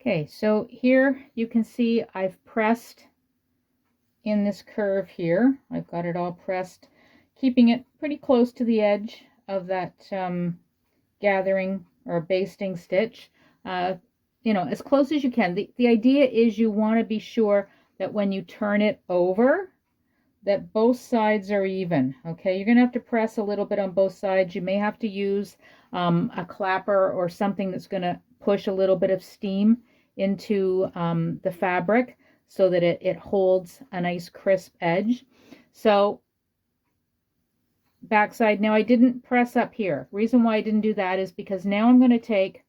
Okay, so here you can see I've pressed in this curve here. I've got it all pressed, keeping it pretty close to the edge of that gathering or basting stitch. You know, as close as you can. The idea is you want to be sure that when you turn it over, that both sides are even. Okay, you're going to have to press a little bit on both sides. You may have to use a clapper or something that's going to push a little bit of steam into the fabric so that it holds a nice crisp edge. So backside, now I didn't press up here. Reason why I didn't do that is because now I'm going to take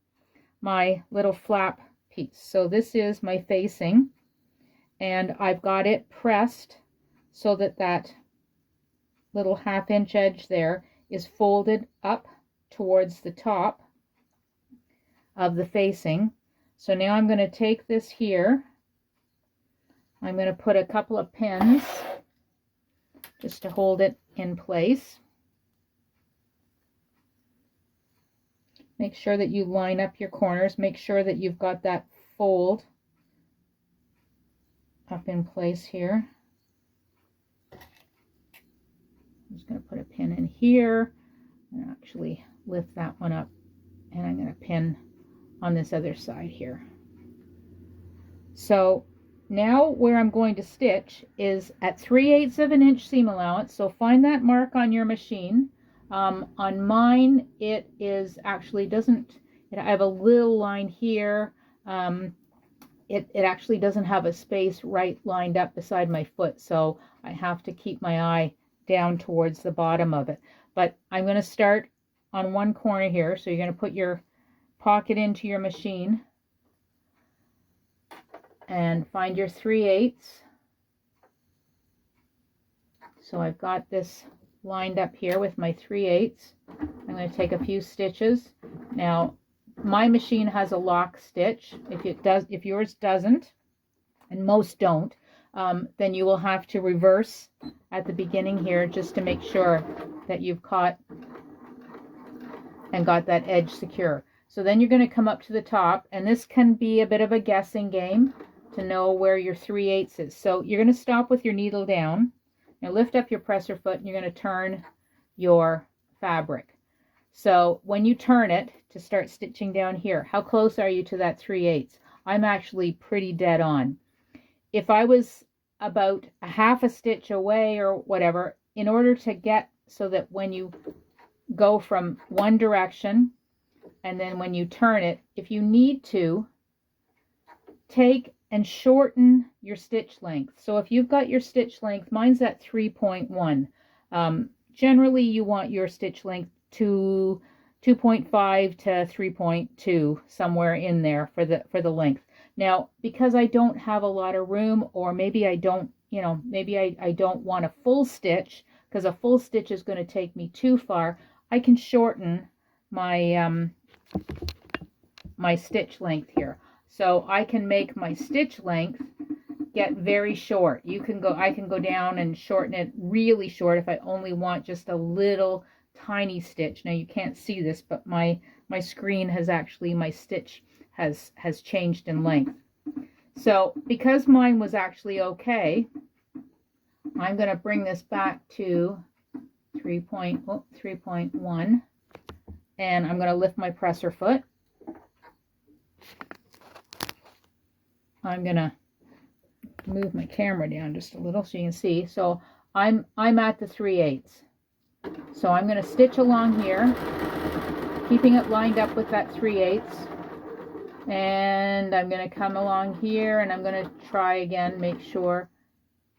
my little flap piece. So this is my facing, and I've got it pressed so that that little 1/2 inch edge there is folded up towards the top of the facing. So now I'm going to take this here. I'm going to put a couple of pins just to hold it in place. Make sure that you line up your corners. Make sure that you've got that fold up in place here. I'm just going to put a pin in here and actually lift that one up, and I'm going to pin on this other side here. So now where I'm going to stitch is at 3/8 of an inch seam allowance. So find that mark on your machine. On mine, it is actually doesn't, I have a little line here. It actually doesn't have a space right lined up beside my foot, so I have to keep my eye down towards the bottom of it. But I'm going to start on one corner here. So you're going to put your pocket into your machine and find your 3/8. So I've got this lined up here with my 3/8. I'm going to take a few stitches. Now my machine has a lock stitch. If yours doesn't, and most don't, then you will have to reverse at the beginning here just to make sure that you've caught and got that edge secure. So then you're going to come up to the top, and this can be a bit of a guessing game to know where your 3/8 is. So you're going to stop with your needle down. Now lift up your presser foot, and you're going to turn your fabric. So when you turn it to start stitching down here, how close are you to that 3/8? I'm actually pretty dead on. If I was about a 1/2 stitch away or whatever, in order to get so that when you go from one direction and then when you turn it, if you need to, take and shorten your stitch length. So if you've got your stitch length, mine's at 3.1. Generally you want your stitch length to 2.5 to 3.2, somewhere in there for the length. Now, because I don't have a lot of room, or maybe I don't, maybe I don't want a full stitch, because a full stitch is going to take me too far, I can shorten my my stitch length here. So I can make my stitch length get very short. I can go down and shorten it really short if I only want just a little tiny stitch. Now you can't see this, but my screen has actually, my stitch has changed in length. So because mine was actually okay, I'm going to bring this back to 3.1, and I'm going to lift my presser foot. I'm going to move my camera down just a little so you can see. So I'm at the 3/8. So I'm going to stitch along here, keeping it lined up with that 3/8. And I'm going to come along here, and I'm going to try again, make sure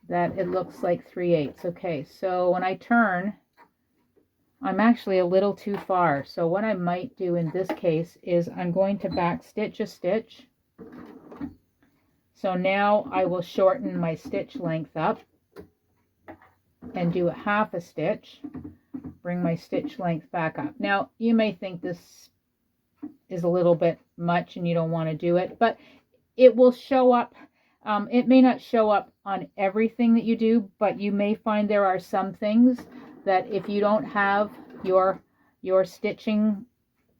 that it looks like 3/8. Okay, so when I turn, I'm actually a little too far. So what I might do in this case is I'm going to back stitch a stitch. So now I will shorten my stitch length up and do a 1/2 stitch, bring my stitch length back up. Now you may think this is a little bit much and you don't want to do it, but it will show up. It may not show up on everything that you do, but you may find there are some things that if you don't have your stitching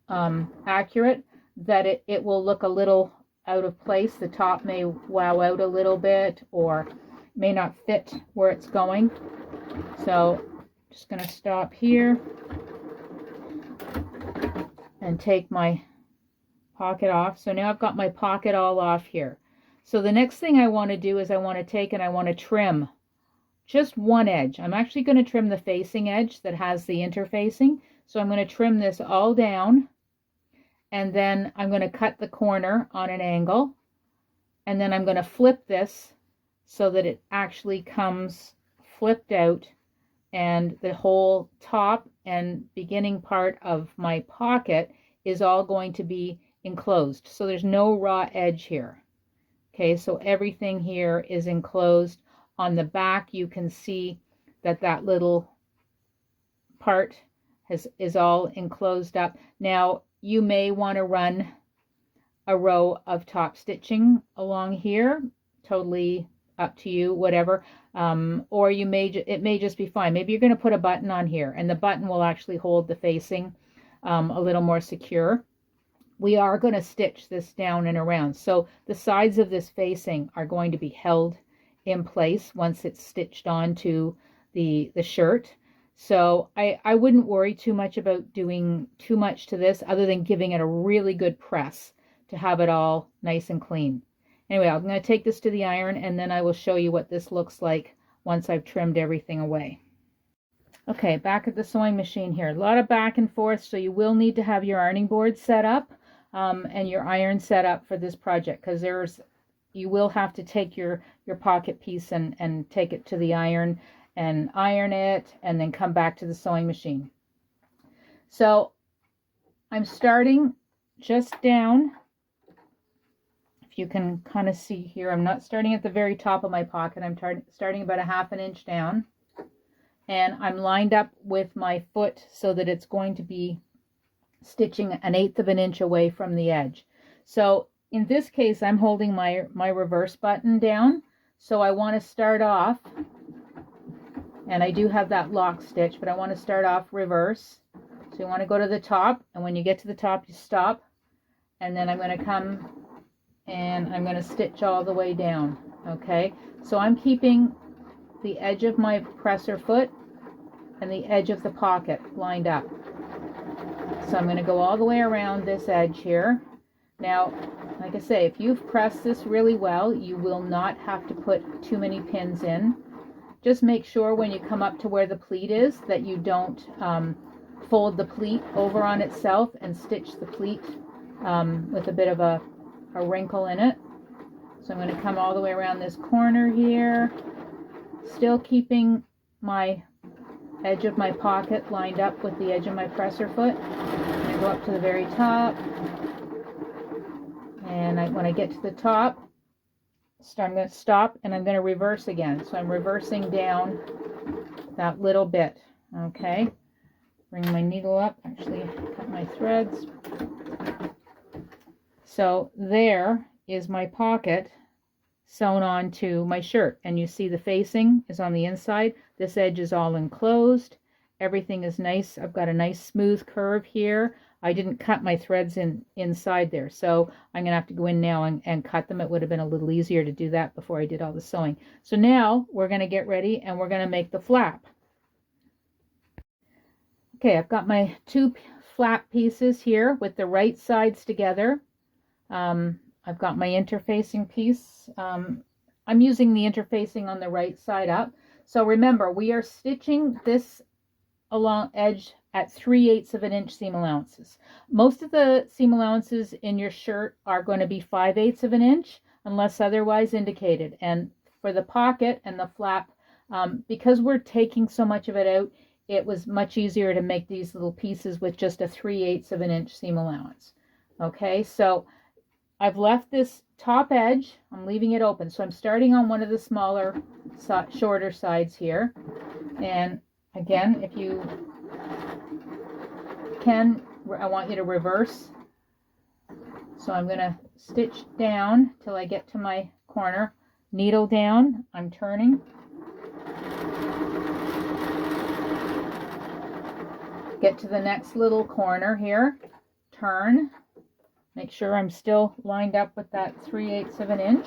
accurate, that it will look a little out of place. The top may wow out a little bit or may not fit where it's going. So just going to stop here and take my pocket off. So now I've got my pocket all off here. So the next thing I want to do is I want to take and I want to trim just one edge. I'm actually going to trim the facing edge that has the interfacing. So I'm going to trim this all down, and then I'm going to cut the corner on an angle, and then I'm going to flip this so that it actually comes flipped out, and the whole top and beginning part of my pocket is all going to be enclosed. So there's no raw edge here. Okay, so everything here is enclosed. On the back, you can see that that little part is all enclosed up. Now, you may want to run a row of top stitching along here, totally up to you, whatever. Or you may, it may just be fine. Maybe you're going to put a button on here, and the button will actually hold the facing a little more secure. We are going to stitch this down and around. So the sides of this facing are going to be held in place once it's stitched onto the shirt. So I wouldn't worry too much about doing too much to this other than giving it a really good press to have it all nice and clean. Anyway, I'm going to take this to the iron, and then I will show you what this looks like once I've trimmed everything away. Okay, back at the sewing machine here. A lot of back and forth, so you will need to have your ironing board set up and your iron set up for this project, because you will have to take your pocket piece and take it to the iron and iron it, and then come back to the sewing machine. So I'm starting just down. If you can kind of see here, I'm not starting at the very top of my pocket. I'm starting about a ½ inch down, and I'm lined up with my foot so that it's going to be stitching 1/8 inch away from the edge. So in this case, I'm holding my reverse button down. So I want to start off, and I do have that lock stitch, but I want to start off reverse. So you want to go to the top, and when you get to the top, you stop, and then I'm going to come and I'm going to stitch all the way down. Okay, so I'm keeping the edge of my presser foot and the edge of the pocket lined up. So I'm going to go all the way around this edge here. Now, like I say, if you've pressed this really well, you will not have to put too many pins in. Just make sure when you come up to where the pleat is that you don't fold the pleat over on itself and stitch the pleat with a bit of a wrinkle in it. So I'm going to come all the way around this corner here, still keeping my edge of my pocket lined up with the edge of my presser foot. I'm going to go up to the very top, and when I get to the top, I'm going to stop, and I'm going to reverse again. So I'm reversing down that little bit. Okay, bring my needle up, actually cut my threads. So there is my pocket sewn onto my shirt, and you see the facing is on the inside. This edge is all enclosed. Everything is nice. I've got a nice smooth curve here. I didn't cut my threads inside there, so I'm going to have to go in now and cut them. It would have been a little easier to do that before I did all the sewing. So now we're going to get ready, and we're going to make the flap. Okay, I've got my 2 flap pieces here with the right sides together. I've got my interfacing piece. I'm using the interfacing on the right side up. So remember, we are stitching this along edge at 3/8 inch seam allowances. Most of the seam allowances in your shirt are going to be 5/8 inch unless otherwise indicated. And for the pocket and the flap, because we're taking so much of it out, it was much easier to make these little pieces with just a 3/8 inch seam allowance. Okay, so I've left this top edge, I'm leaving it open. So I'm starting on one of the smaller, shorter sides here. And again, if you can, I want you to reverse. So I'm going to stitch down till I get to my corner. Needle down, I'm turning. Get to the next little corner here, turn. Make sure I'm still lined up with that 3/8 of an inch.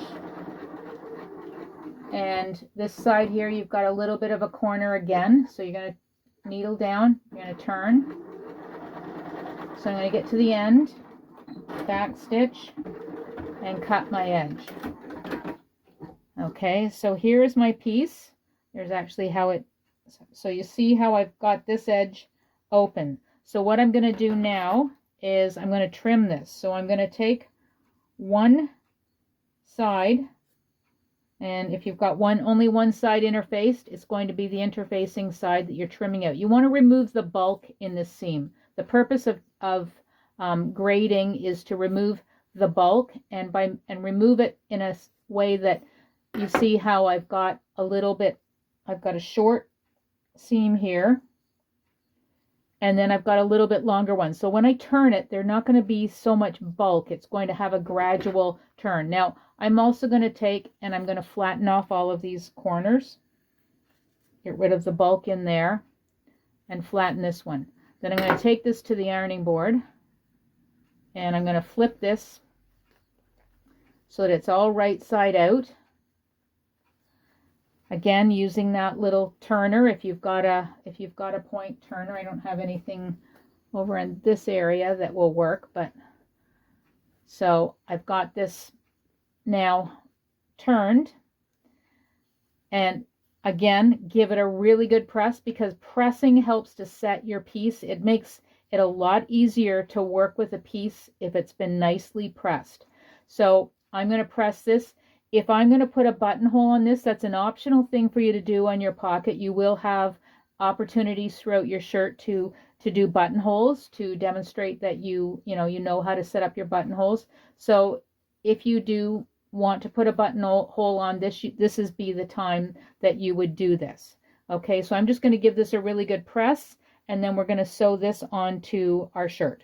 And this side here, you've got a little bit of a corner again. So you're going to needle down, you're going to turn. So I'm going to get to the end, back stitch, and cut my edge. Okay, so here's my piece. There's actually how it, so you see how I've got this edge open. So what I'm going to do now is I'm going to trim this. So I'm going to take one side, and if you've got only one side interfaced, it's going to be the interfacing side that you're trimming out. You want to remove the bulk in this seam. The purpose of grading is to remove the bulk and remove it in a way that you see how I've got a short seam here, and then I've got a little bit longer one. So when I turn it, they're not going to be so much bulk. It's going to have a gradual turn. Now, I'm also going to take and I'm going to flatten off all of these corners. Get rid of the bulk in there and flatten this one. Then I'm going to take this to the ironing board and I'm going to flip this so that it's all right side out. Again, using that little turner, if you've got a point turner. I don't have anything over in this area that will work, but so I've got this now turned, and again, give it a really good press, because pressing helps to set your piece. It makes it a lot easier to work with a piece if it's been nicely pressed. So I'm going to press this. If I'm going to put a buttonhole on this, that's an optional thing for you to do on your pocket. You will have opportunities throughout your shirt to do buttonholes, to demonstrate that you know how to set up your buttonholes. So if you do want to put a buttonhole on this, this is the time that you would do this. Okay, so I'm just going to give this a really good press, and then we're going to sew this onto our shirt.